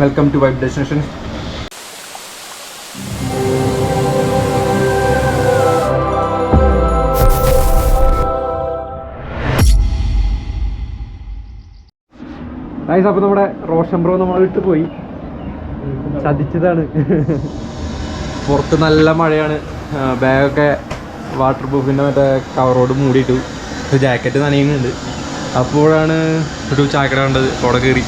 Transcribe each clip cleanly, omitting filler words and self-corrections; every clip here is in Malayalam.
Welcome to vibe destination. അപ്പോൾ നമ്മുടെ റോഷൻ ബ്രോ നമ്മൾ ഇട്ട് പോയി, ചതിച്ചതാണ്. പുറത്ത് നല്ല മഴയാണ്, ബാഗൊക്കെ വാട്ടർ പ്രൂഫിൻ്റെ മറ്റേ കവറോട് മൂടിയിട്ടു, ജാക്കറ്റ് നനയുന്നുണ്ട്. അപ്പോഴാണ് ഒരു ചായക്കട കണ്ടത്, അവിടെ കയറി.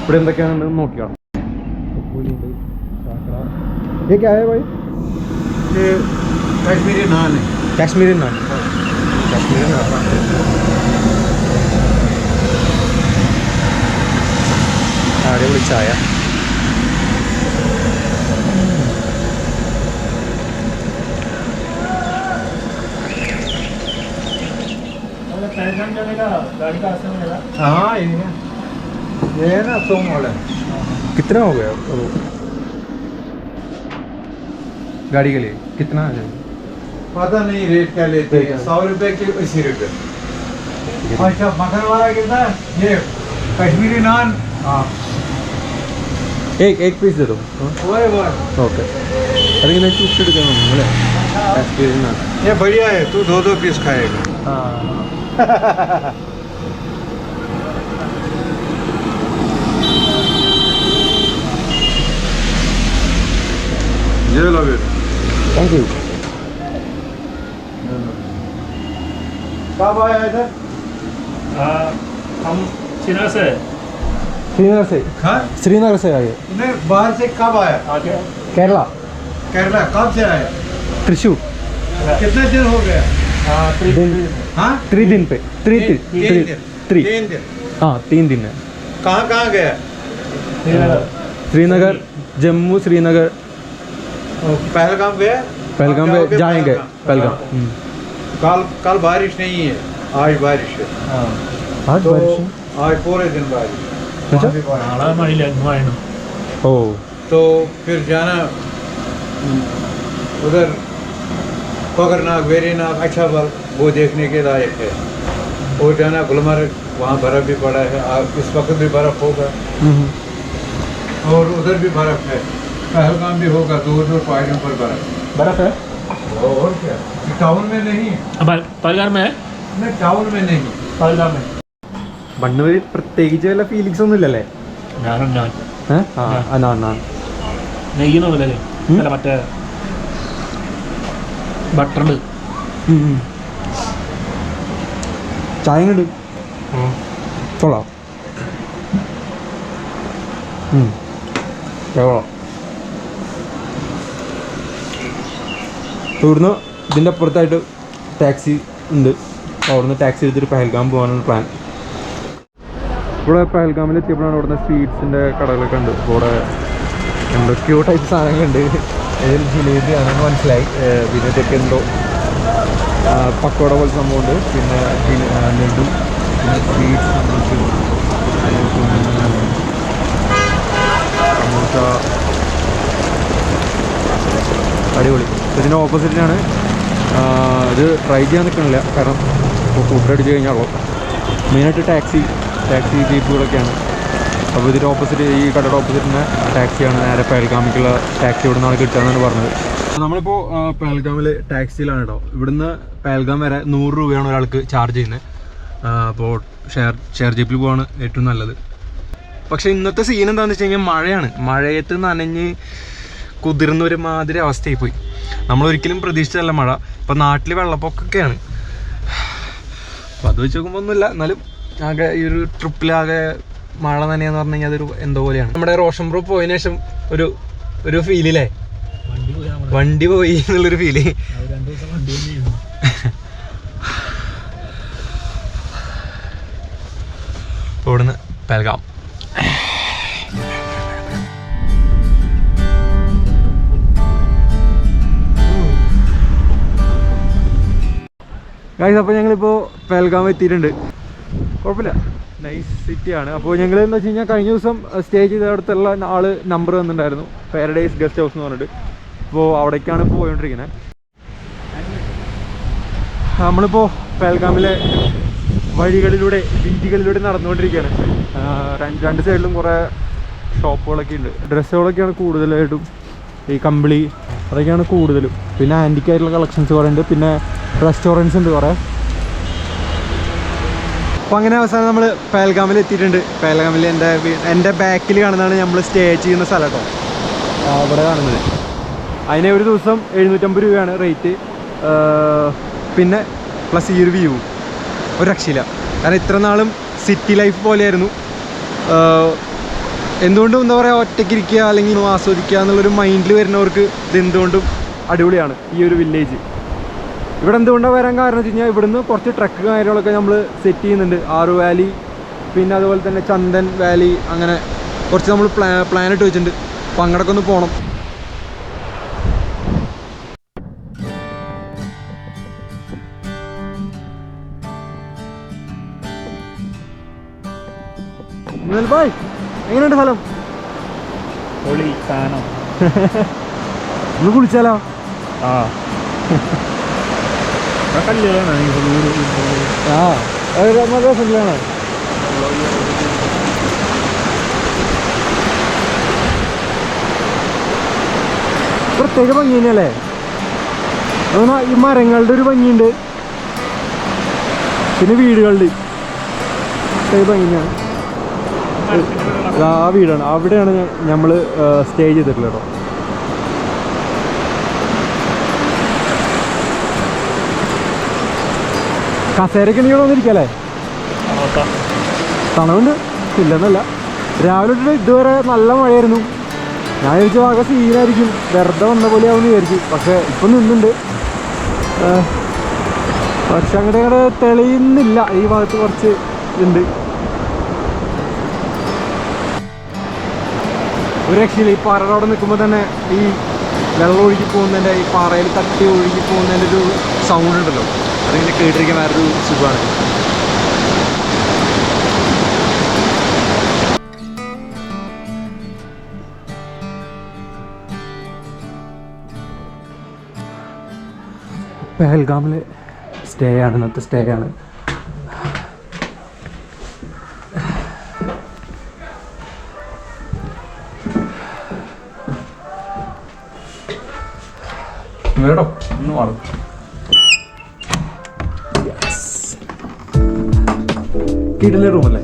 ഇവിടെ എന്തൊക്കെയാണ് നോക്കിയാണ്. കാശ്മീരി നാൻ. കാശ്മീരി നാൻ. അടിപൊളി ചായ. हाँ ये ना सोम वाला कितना हो गया गाड़ी के लिए? कितना है? पता नहीं रेट क्या लेते हैं. 100 रुपए की 80 रुपए. अच्छा मटन वाला कितना? ये कश्मीरी नान. हाँ एक पीस दे दो. ओके. अरे मैं चूस എടുക്കാൻ അല്ലേ? കാശ്മീരി നാൻ. ये बढ़िया है, तू 2 पीस खाएगा. हाँ. ये लो बेटा. Thank you. कब आया इधर? हम श्रीनगर से. हाँ श्रीनगर से आए. नहीं, बाहर से कब आया? केरला. केरला कब से आया? त्रिशूर. कितने दिन हो गया? हाँ 3 दिन पे. 3 तीन दिन. हाँ 3 दिन है. कहाँ गया? श्रीनगर, जम्मू, श्रीनगर. पहलगाम गया? पहलगाम क्या हो में गया जाएंगे. पहलगाम? पहलगाम. कल बारिश नहीं है, आज बारिश है. आज तो बारिश है? आज पूरे दिन बारिश. अच्छा? നാളെ മഴയില്ല. ओ. तो फिर जाना उधर कोकरनाग, वेरीनाग, अच्छा वो देखने के लायक है. और जाना गुलमर्ग, वहाँ बर्फ़ भी पड़ा है. इस वक्त भी बर्फ़ होगा और उधर भी बर्फ़ है. पहलगाम भी होगा, दूर दूर पहाड़ियों पर बर्फ है? और क्या, टाउन में नहीं. പൽഗാം में है. नहीं टाउन में नहीं. പൽഗാം में. മണ്ണൂര് പ്രത്യേകിച്ച് വല്ല ഫീലിങ്സ് ഒന്നും ഇല്ലല്ലേ? നെയ്യൊന്നുമില്ലല്ലേ? അല്ല മറ്റേ ബട്ടറുണ്ട്. ചായ ഉണ്ട്. കൊള്ളാം. കൊള്ളാം. ഇവിടുന്ന് ഇതിൻ്റെ അപ്പുറത്തായിട്ട് ടാക്സി ഉണ്ട്. അവിടുന്ന് ടാക്സി എടുത്തിട്ട് പഹൽഗാം പോകാനുള്ള പ്ലാൻ. ഇവിടെ പഹൽഗാമിൽ എത്തിയപ്പോഴാണ് ഇവിടുന്ന് സ്വീറ്റ്സിൻ്റെ കടകളൊക്കെ ഉണ്ട്. ഇവിടെ എന്തൊക്കെയോ ടൈപ്പ് സാധനങ്ങളുണ്ട്. ഇതിൽ ജിലേബി ആണെന്ന് മനസ്സിലായി. പിന്നെ ഇതൊക്കെ എന്തോ പക്കോട പോലെ സംഭവമുണ്ട്. പിന്നെ ലഡു, പിന്നെ സ്വീറ്റ്സ്, സമൂസ. അടിപൊളി. ഇതിൻ്റെ ഓപ്പോസിറ്റിനാണ്. ഇത് ട്രൈ ചെയ്യാൻ നിൽക്കണില്ല, കാരണം ഇപ്പോൾ ഫുഡ് അടിച്ച് കഴിഞ്ഞാലോ. മെയിനായിട്ട് ടാക്സി ജീപ്പുകളൊക്കെയാണ്. അപ്പോൾ ഇതിൻ്റെ ഓപ്പോസിറ്റ്, ഈ കടയുടെ ഓപ്പോസിറ്റിന് ടാക്സിയാണ്. നേരെ പഹൽഗാമിക്കുള്ള ടാക്സി ഇവിടെ നിന്നാണ് കിട്ടുകയെന്നാണ് പറഞ്ഞത്. നമ്മളിപ്പോൾ പഹൽഗാമിൽ ടാക്സിയിലാണ് കേട്ടോ. ഇവിടുന്ന് പഹൽഗാം വരെ 100 രൂപയാണ് ഒരാൾക്ക് ചാർജ് ചെയ്യുന്നത്. അപ്പോൾ ഷെയർ ജീപ്പിൽ പോവാണ് ഏറ്റവും നല്ലത്. പക്ഷേ ഇന്നത്തെ സീൻ എന്താണെന്ന് വെച്ച് കഴിഞ്ഞാൽ മഴയാണ്. മഴയത്ത് നനഞ്ഞ് കുതിർന്ന ഒരു മാതിരി അവസ്ഥയായി പോയി. നമ്മളൊരിക്കലും പ്രതീക്ഷിച്ചതല്ല മഴ. ഇപ്പോൾ നാട്ടിൽ വെള്ളപ്പൊക്കമൊക്കെയാണ്. അപ്പോൾ അത് വെച്ച് നോക്കുമ്പോൾ ഒന്നുമില്ല, എന്നാലും ആകെ ഈ ഒരു ട്രിപ്പിലാകെ മഴ നനയാന്ന് പറഞ്ഞു കഴിഞ്ഞാൽ അതൊരു എന്തോ പോലെയാണ്. നമ്മുടെ റോഷൻ ബ്രോ പോയതിനു ശേഷം ഒരു ഫീലില്ലേ, വണ്ടി പോയി എന്നുള്ളൊരു ഫീല്. ഇവിടുന്ന് പഹൽഗാം. ഗൈസ്, അപ്പോൾ ഞങ്ങളിപ്പോൾ പഹൽഗാം എത്തിയിട്ടുണ്ട്. കുഴപ്പമില്ല, നൈസ് സിറ്റിയാണ്. അപ്പോൾ ഞങ്ങൾ എന്ന് വെച്ച് കഴിഞ്ഞാൽ കഴിഞ്ഞ ദിവസം സ്റ്റേ ചെയ്ത അടുത്തുള്ള ആൾ നമ്പർ തന്നിട്ടുണ്ടായിരുന്നു, പാരഡൈസ് ഗസ്റ്റ് ഹൗസ് എന്ന് പറഞ്ഞിട്ട്. അപ്പോൾ അവിടേക്കാണ് പോയിക്കൊണ്ടിരിക്കുന്നത്. നമ്മളിപ്പോൾ പഹൽഗാമിലെ വഴികളിലൂടെ വീതികളിലൂടെ നടന്നുകൊണ്ടിരിക്കുകയാണ്. രണ്ട് സൈഡിലും കുറേ ഷോപ്പുകളൊക്കെ ഉണ്ട്. ഡ്രസ്സുകളൊക്കെയാണ് കൂടുതലായിട്ടും, ഈ കമ്പിളി അതൊക്കെയാണ് കൂടുതലും. പിന്നെ ആൻറ്റിക്കായിട്ടുള്ള കളക്ഷൻസ് കുറേ ഉണ്ട്. പിന്നെ റെസ്റ്റോറൻറ്റ്സ് ഉണ്ട് കുറേ. അപ്പോൾ അങ്ങനെ അവസാനം നമ്മൾ പഹൽഗാമിൽ എത്തിയിട്ടുണ്ട്. പഹൽഗാമിൽ എൻ്റെ ബാക്കിൽ കാണുന്നതാണ് നമ്മൾ സ്റ്റേ ചെയ്യുന്ന സ്ഥലം കേട്ടോ, അവിടെ കാണുന്നത്. അതിന് ഒരു ദിവസം 750 രൂപയാണ് റേറ്റ്. പിന്നെ പ്ലസ് ഈ ഒരു വ്യൂ ഒരു രക്ഷയില്ല. കാരണം ഇത്ര നാളും സിറ്റി ലൈഫ് പോലെയായിരുന്നു. എന്തുകൊണ്ടും എന്താ പറയുക, ഒറ്റയ്ക്കിരിക്കുക അല്ലെങ്കിൽ ആസ്വദിക്കുക എന്നുള്ളൊരു മൈൻഡിൽ വരുന്നവർക്ക് ഇത് എന്തുകൊണ്ടും അടിപൊളിയാണ് ഈ ഒരു വില്ലേജ്. ഇവിടെ എന്തുകൊണ്ടാണ് വരാൻ കാരണം വെച്ച് കഴിഞ്ഞാൽ ഇവിടുന്ന് കുറച്ച് ട്രക്ക് കാര്യങ്ങളൊക്കെ നമ്മൾ സെറ്റ് ചെയ്യുന്നുണ്ട്. ആറു വാലി, പിന്നെ അതുപോലെ തന്നെ ചന്ദൻ വാലി, അങ്ങനെ കുറച്ച് നമ്മൾ പ്ലാനിട്ട് വെച്ചിട്ടുണ്ട്. അപ്പോൾ അങ്ങോട്ടൊക്കെ ഒന്ന് പോകണം. ബായ്, എങ്ങനെയുണ്ട് സ്ഥലം? പൊളി സാധനം. ഒന്ന് കുളിച്ചാലോ? ആ കല്യാണം നല്ല രസത്തിലാണ്. പ്രത്യേക ഭംഗി തന്നെയല്ലേ? ഈ മരങ്ങളുടെ ഒരു ഭംഗിയുണ്ട്, പിന്നെ വീടുകളുടെ പ്രത്യേക ഭംഗി തന്നെയാണ്. ആ വീടാണ്, അവിടെയാണ് നമ്മൾ സ്റ്റേ ചെയ്തിട്ടുള്ളത് കേട്ടോ. കസേരയ്ക്ക് നീ വന്നിരിക്കല്ലേ? തണവുണ്ട്, ഇല്ലെന്നല്ല. രാവിലെ തൊട്ട് ഇതുവരെ നല്ല മഴയായിരുന്നു. ഞാൻ വിചാരിച്ച ഭാഗം സീനായിരിക്കും, വെറുതെ വന്ന പോലെ ആവുമെന്ന് വിചാരിച്ചു. പക്ഷെ ഇപ്പം നിന്നുണ്ട്. പക്ഷെ അങ്ങോട്ട് തെളിയുന്നില്ല. ഈ ഭാഗത്ത് കുറച്ച് ഉണ്ട്. ഒരു രക്ഷയില്ല. ഈ പാറയുടെ അവിടെ നിൽക്കുമ്പോൾ തന്നെ ഈ വെള്ളം ഒഴുകി പോകുന്നതിൻ്റെ, ഈ പാറയിൽ തട്ടി ഒഴുകി പോകുന്നതിൻ്റെ ഒരു സൗണ്ട് ഉണ്ടല്ലോ, അതിങ്ങനെ കേട്ടിരിക്കാൻ വേറൊരു സുഖമാണ്. പഹൽഗാമിൽ സ്റ്റേ ആണ്, ഇന്നത്തെ സ്റ്റേ ആണ്. കേട്ടോ ഒന്ന് മാറും. കിടിലൻ റൂമല്ലേ?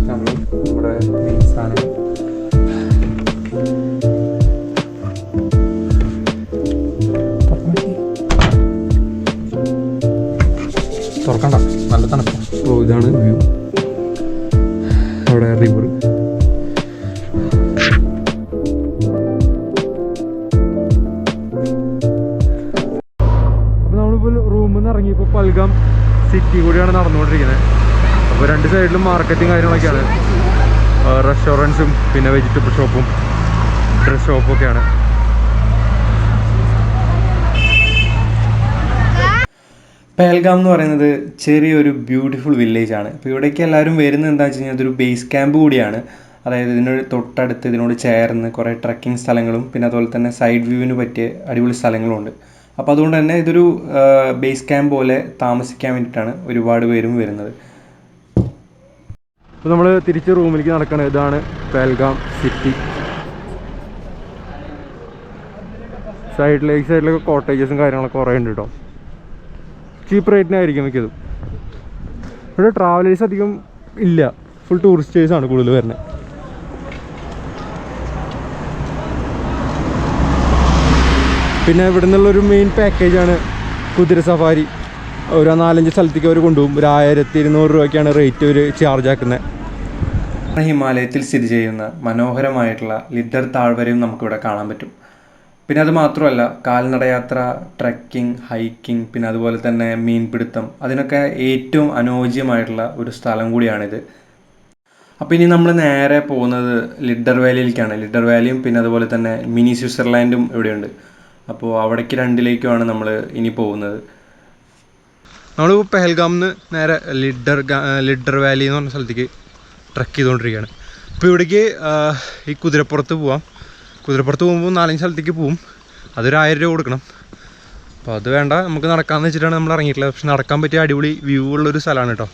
നമ്മുടെ മെയിൻ സാധനം തുറക്കണ്ട, നല്ല തണുപ്പ്. ഓ, ഇതാണ് വ്യൂ. അവിടെ റിവർ. ഇറങ്ങിയപ്പോൾ പഹൽഗാം സിറ്റി കൂടിയാണ് നടന്നുകൊണ്ടിരിക്കുന്നത്. അപ്പോൾ രണ്ട് സൈഡിലും മാർക്കറ്റും കാര്യങ്ങളൊക്കെയാണ്. റെസ്റ്റോറൻറ്റ്സും പിന്നെ വെജിറ്റബിൾ ഷോപ്പും ഡ്രസ് ഷോപ്പും ഒക്കെയാണ്. പഹൽഗാം എന്ന് പറയുന്നത് ചെറിയൊരു ബ്യൂട്ടിഫുൾ വില്ലേജ് ആണ്. ഇപ്പോൾ ഇവിടേക്ക് എല്ലാവരും വരുന്നത് എന്താ വെച്ച് കഴിഞ്ഞാൽ ഇതൊരു ബേസ് ക്യാമ്പ് കൂടിയാണ്. അതായത് ഇതിനോട് തൊട്ടടുത്ത് ഇതിനോട് ചേർന്ന് കുറേ ട്രക്കിംഗ് സ്ഥലങ്ങളും പിന്നെ അതുപോലെ തന്നെ സൈഡ് വ്യൂവിന് പറ്റിയ അടിപൊളി സ്ഥലങ്ങളും ഉണ്ട്. അപ്പോൾ അതുകൊണ്ട് തന്നെ ഇതൊരു ബേസ് ക്യാമ്പ് പോലെ താമസിക്കാൻ വേണ്ടിയിട്ടാണ് ഒരുപാട് പേരും വരുന്നത്. അപ്പോൾ നമ്മൾ തിരിച്ച് റൂമിലേക്ക് നടക്കണം. ഇതാണ് പഹൽഗാം സിറ്റി. സൈഡിലൊക്കെ കോട്ടേജസും കാര്യങ്ങളൊക്കെ കുറേ ഉണ്ട് കേട്ടോ. ചീപ്പ് റേറ്റിനായിരിക്കും മിക്കതും. ഇവിടെ ട്രാവലേഴ്സ് അധികം ഇല്ല, ഫുൾ ടൂറിസ്റ്റേഴ്സാണ് കൂടുതൽ വരുന്നത്. പിന്നെ ഇവിടെ നിന്നുള്ളൊരു മെയിൻ പാക്കേജാണ് കുതിര സഫാരി. ഒരു 4-5 സ്ഥലത്തേക്ക് അവർ കൊണ്ടുപോകും. 1200 രൂപയ്ക്കാണ് റേറ്റ് അവർ ചാർജ് ആക്കുന്നത്. ഹിമാലയത്തിൽ സ്ഥിതി ചെയ്യുന്ന മനോഹരമായിട്ടുള്ള ലിഡർ താഴ്വരയും നമുക്കിവിടെ കാണാൻ പറ്റും. പിന്നെ അത് മാത്രമല്ല, കാൽനടയാത്ര, ട്രക്കിംഗ്, ഹൈക്കിംഗ്, പിന്നെ അതുപോലെ തന്നെ മീൻപിടുത്തം, അതിനൊക്കെ ഏറ്റവും അനുയോജ്യമായിട്ടുള്ള ഒരു സ്ഥലം കൂടിയാണിത്. അപ്പോൾ ഇനി നമ്മൾ നേരെ പോകുന്നത് ലിഡർ വാലിയിലേക്കാണ്. ലിഡർ വാലിയും പിന്നെ അതുപോലെ തന്നെ മിനി സ്വിറ്റ്സർലാൻഡും ഇവിടെയുണ്ട്. അപ്പോൾ അവിടേക്ക് രണ്ടിലേക്കുമാണ് നമ്മൾ ഇനി പോകുന്നത്. നമ്മൾ പഹൽഗാമിൽ നിന്ന് നേരെ ലിഡർ വാലി എന്ന് പറഞ്ഞ സ്ഥലത്തേക്ക് ട്രക്ക് ചെയ്തുകൊണ്ടിരിക്കുകയാണ്. അപ്പോൾ ഇവിടേക്ക് ഈ കുതിരപ്പുറത്ത് പോവാം. കുതിരപ്പുറത്ത് പോകുമ്പോൾ 4-5 സ്ഥലത്തേക്ക് പോവും. അതൊരു 1000 രൂപ കൊടുക്കണം. അപ്പോൾ അത് വേണ്ട, നമുക്ക് നടക്കാമെന്ന് വെച്ചിട്ടാണ് നമ്മൾ ഇറങ്ങിയിട്ടുള്ളത്. പക്ഷെ നടക്കാൻ പറ്റിയ അടിപൊളി വ്യൂ ഉള്ളൊരു സ്ഥലമാണ് കേട്ടോ.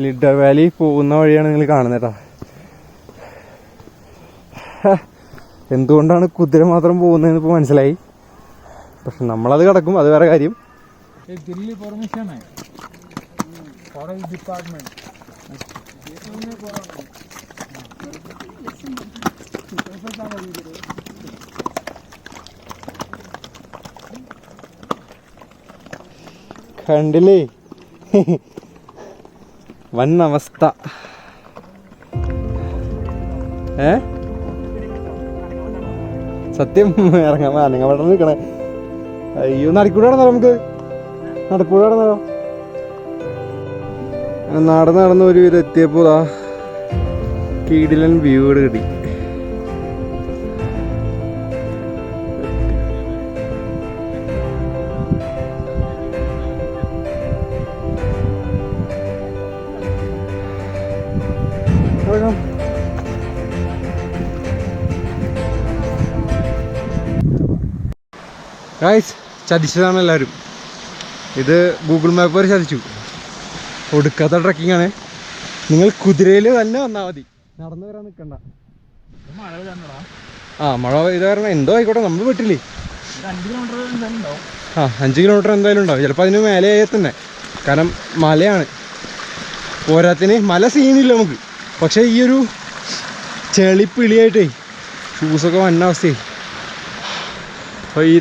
ലിഡർ വാലി പോകുന്ന വഴിയാണ് നിങ്ങൾ കാണുന്നത് കേട്ടോ. എന്തുകൊണ്ടാണ് കുതിര മാത്രം പോകുന്നതെന്ന് ഇപ്പോൾ മനസ്സിലായി. പക്ഷെ നമ്മളത് കിടക്കും, അത് വേറെ കാര്യം. दिल्ली परमिशन है फॉरेस्ट डिपार्टमेंट. കണ്ടില്ലേ വൻ അവസ്ഥ. സത്യം ഇറങ്ങാൻ അനങ്ങ പെട്ടെന്ന് നിൽക്കണേ. അയ്യോ, നടക്കൂടെ നടന്നോ, നമുക്ക് നടക്കൂടെ നടന്നോ. നടന്ന് ഒരു വിധം എത്തിയപ്പോൾ കീടിലൻ വ്യൂ കിട്ടി. ഗൈസ്, ചതിച്ചതാണ് എല്ലാവരും. ഇത് ഗൂഗിൾ മാപ്പ് വരെ ചതിച്ചു. ഒടുക്കാത്ത ട്രക്കിംഗ് ആണ്. നിങ്ങൾ കുതിരയിൽ തന്നെ വന്നാൽ മതി, നടന്നു വരാൻ നിൽക്കണ്ട. മഴ ഇത് കാരണം എന്തോ ആയിക്കോട്ടെ, നമ്മൾ വിട്ടില്ലേ. 5 കിലോമീറ്റർ എന്തായാലും ഉണ്ടാവും, ചിലപ്പോൾ അതിന് മേലെ തന്നെ. കാരണം മലയാണ്. പോരാത്തിന് മല സീനില്ല നമുക്ക്. പക്ഷേ ഈ ഒരു ചെളിപ്പിളിയായിട്ടേ ഷൂസൊക്കെ വന്ന അവസ്ഥയായി. അപ്പോൾ ഈ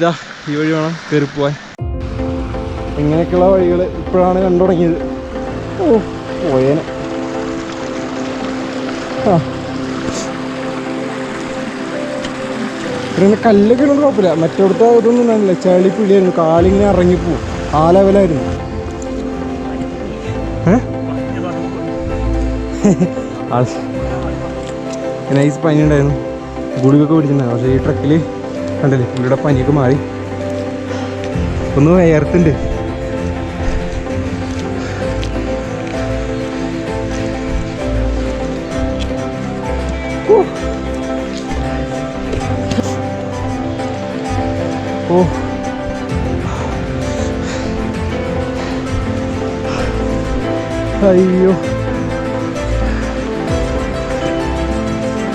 വഴി വേണം കയറിപ്പോവാൻ. ഇങ്ങനെയൊക്കെയുള്ള വഴികൾ ഇപ്പോഴാണ് കണ്ടു തുടങ്ങിയത്. പോയേനെ. പിന്നെ കല്ലൊക്കെ ഒന്നും കുഴപ്പമില്ല. മറ്റോടത്ത് ഇതൊന്നും ഉണ്ടായിരുന്നില്ല, ചെളിപ്പിളിയായിരുന്നു. കാലിങ്ങനെ ഇറങ്ങിപ്പോവും, ആ ലെവലായിരുന്നു. നൈസ് പനി ഉണ്ടായിരുന്നു, ഗുളികൊക്കെ പിടിച്ചിട്ടുണ്ടായിരുന്നു. പക്ഷേ ഈ ട്രക്കിൽ കണ്ടില്ലേ ഇവിടെ പനിയൊക്കെ മാറി, ഒന്ന് വേർത്തുണ്ട്. അയ്യോ,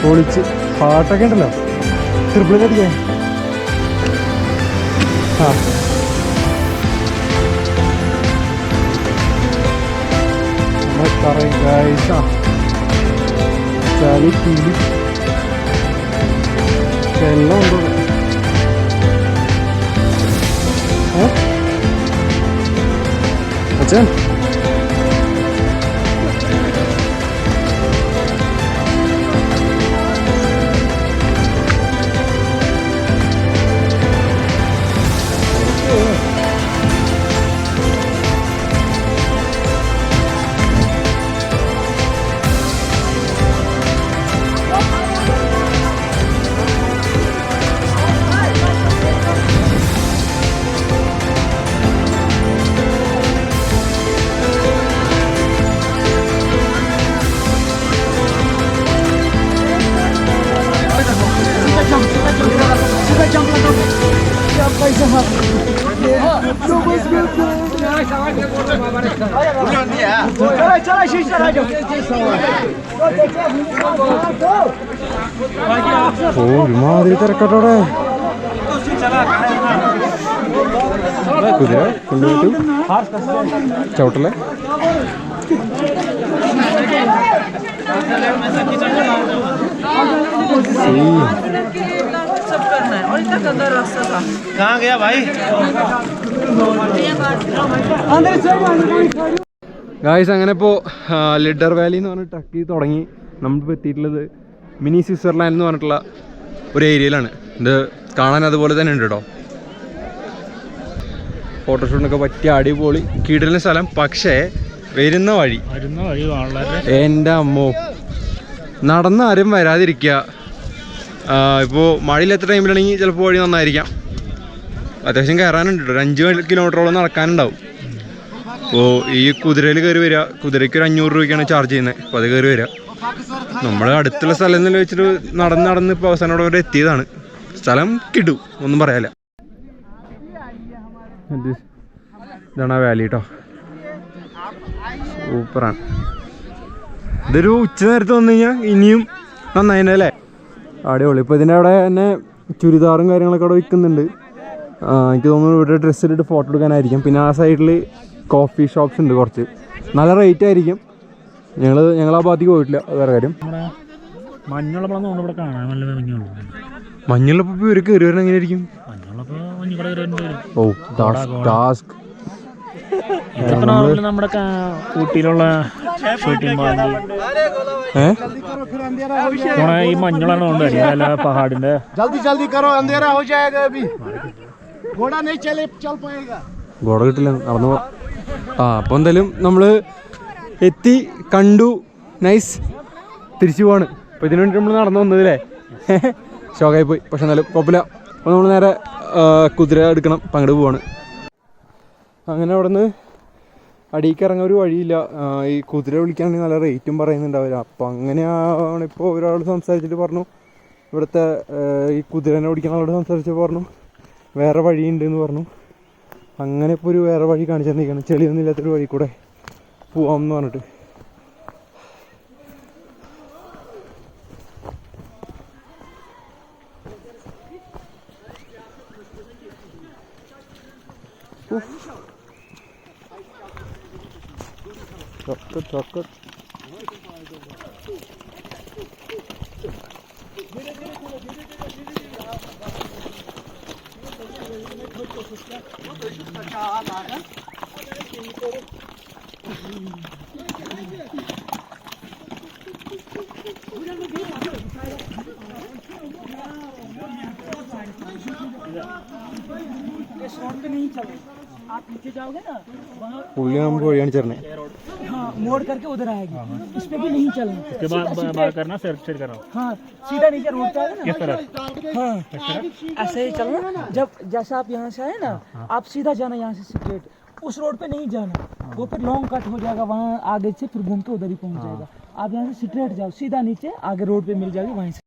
പൊളിച്ച്. ഹാർട്ടൊക്കെ ഉണ്ടല്ലോ, ട്രിപ്പിൾ അടിക്കാൻ. ചളി കിളി എല്ലാം ഉണ്ടോ? അച്ഛൻ ഓ ഒരുമാതിരി തിരക്കട്ടോടെ കുതിര കൊണ്ടുപോയിട്ടു ചവിട്ടല്ലേ कहाँ गया भाई? ഗായ്സ് അങ്ങനെ ഇപ്പോൾ ലിഡർ വാലി എന്ന് പറഞ്ഞ ട്രക്ക് ചെയ്ത് തുടങ്ങി. നമ്മളിപ്പോൾ എത്തിയിട്ടുള്ളത് മിനി സ്വിറ്റ്സർലാൻഡ് എന്ന് പറഞ്ഞിട്ടുള്ള ഒരു ഏരിയയിലാണ്. ഇത് കാണാൻ അതുപോലെ തന്നെ ഉണ്ട് കേട്ടോ. ഫോട്ടോഷൂട്ടിനൊക്കെ പറ്റിയ അടിപൊളി കീടലിന് സ്ഥലം. പക്ഷേ വരുന്ന വഴി എൻ്റെ അമ്മോ, നടന്നാരും വരാതിരിക്കുക. ഇപ്പോൾ മഴയില്ലാത്ത ടൈമിലാണെങ്കിൽ ചിലപ്പോൾ വഴി നന്നായിരിക്കാം. അത്യാവശ്യം കയറാനുണ്ട് കേട്ടോ. ഒരു 5 കിലോമീറ്ററോളം നടക്കാനുണ്ടാവും. അപ്പോൾ ഈ കുതിരയിൽ കയറി വരിക. കുതിരയ്ക്ക് ഒരു 500 രൂപയ്ക്കാണ് ചാർജ് ചെയ്യുന്നത്. അപ്പോൾ അത് കയറി വരിക. നമ്മൾ അടുത്തുള്ള സ്ഥലം എന്നല്ല വെച്ചിട്ട് നടന്ന് ഇപ്പോൾ അവസാനം അവിടെ വരെ എത്തിയതാണ്. സ്ഥലം കിട്ടും, ഒന്നും പറയാല്ല. ഇതാണ് ആ വാലി കേട്ടോ. സൂപ്പറാണ്. ഇതൊരു ഉച്ച നേരത്ത് വന്നു കഴിഞ്ഞാൽ ഇനിയും നന്നായില്ലേ. അടിപൊളി. ഇപ്പോൾ ഇതിൻ്റെ അവിടെ തന്നെ ചുരിദാറും കാര്യങ്ങളൊക്കെ അവിടെ വിൽക്കുന്നുണ്ട്. എനിക്ക് തോന്നുന്നു ഇവിടെ ഡ്രസ്സ് ഇട്ടിട്ട് ഫോട്ടോ എടുക്കാനായിരിക്കും. പിന്നെ ആ സൈഡിൽ കോഫി ഷോപ്സ് ഉണ്ട് കുറച്ച്. നല്ല റേറ്റ് ആയിരിക്കും. ഞങ്ങൾ ആ ഭാഗത്തേക്ക് പോയിട്ടില്ല, വേറെ കാര്യം. മഞ്ഞുള്ളപ്പോൾ ഇവർ കയറി വരണം എങ്ങനെയായിരിക്കും? ഓ ടാസ്ക്. നമ്മുടെ ഊട്ടിയിലുള്ള ഈ മഞ്ഞളാണ് കൊണ്ടുവരിക പഹാടിന്റെ. ഗോഡ കിട്ടില്ല, നടന്നു പോ. അപ്പോൾ എന്തായാലും നമ്മൾ എത്തി, കണ്ടു, നൈസ്. തിരിച്ചു പോവാണ്. അപ്പോൾ ഇതിനു വേണ്ടി നമ്മൾ നടന്നു വന്നതല്ലേ. ഷോക്കായി പോയി. പക്ഷെ എന്നാലും കുഴപ്പമില്ല. അപ്പോൾ നമ്മൾ നേരെ കുതിര എടുക്കണം, അപ്പം അങ്ങോട്ട് പോവാണ്. അങ്ങനെ അവിടെ നിന്ന് അടിയിലേക്ക് ഇറങ്ങാൻ ഒരു വഴിയില്ല. ഈ കുതിര വിളിക്കുകയാണെങ്കിൽ നല്ല റേറ്റും പറയുന്നുണ്ട് അവർ. അപ്പം അങ്ങനെയാണ് ഇപ്പോൾ ഒരാൾ സംസാരിച്ചിട്ട് പറഞ്ഞു, ഇവിടുത്തെ ഈ കുതിരനെ ഓടിക്കുന്ന ആളോട് സംസാരിച്ച് പറഞ്ഞു വേറെ വഴിയുണ്ടെന്ന് പറഞ്ഞു. അങ്ങനെ ഇപ്പോൾ ഒരു വേറെ വഴി കാണിച്ചു തന്നിരിക്കണം. ചെളിയൊന്നും ഇല്ലാത്തൊരു വഴി കൂടെ പോവാം എന്ന് പറഞ്ഞിട്ട്. chocolate. आप नीचे जाओगे ना वहाँ हाँ मोड़ करके उधर आएगी, इस पे भी नहीं चलना। उसके बाद बात करना सेट करो। हाँ सीधा नीचे रोड पे आएगा ना, किस तरह? हाँ ऐसे ही चलना। जब जैसा आप यहाँ से आए ना, आप सीधा जाना यहाँ से स्ट्रेट, उस रोड पे नहीं जाना, वो फिर लॉन्ग कट हो जाएगा वहाँ आगे से, फिर घूम के उधर ही पहुँच जाएगा। आप यहाँ से स्ट्रेट जाओ, सीधा नीचे आगे रोड पे मिल जाएगी, वहीं से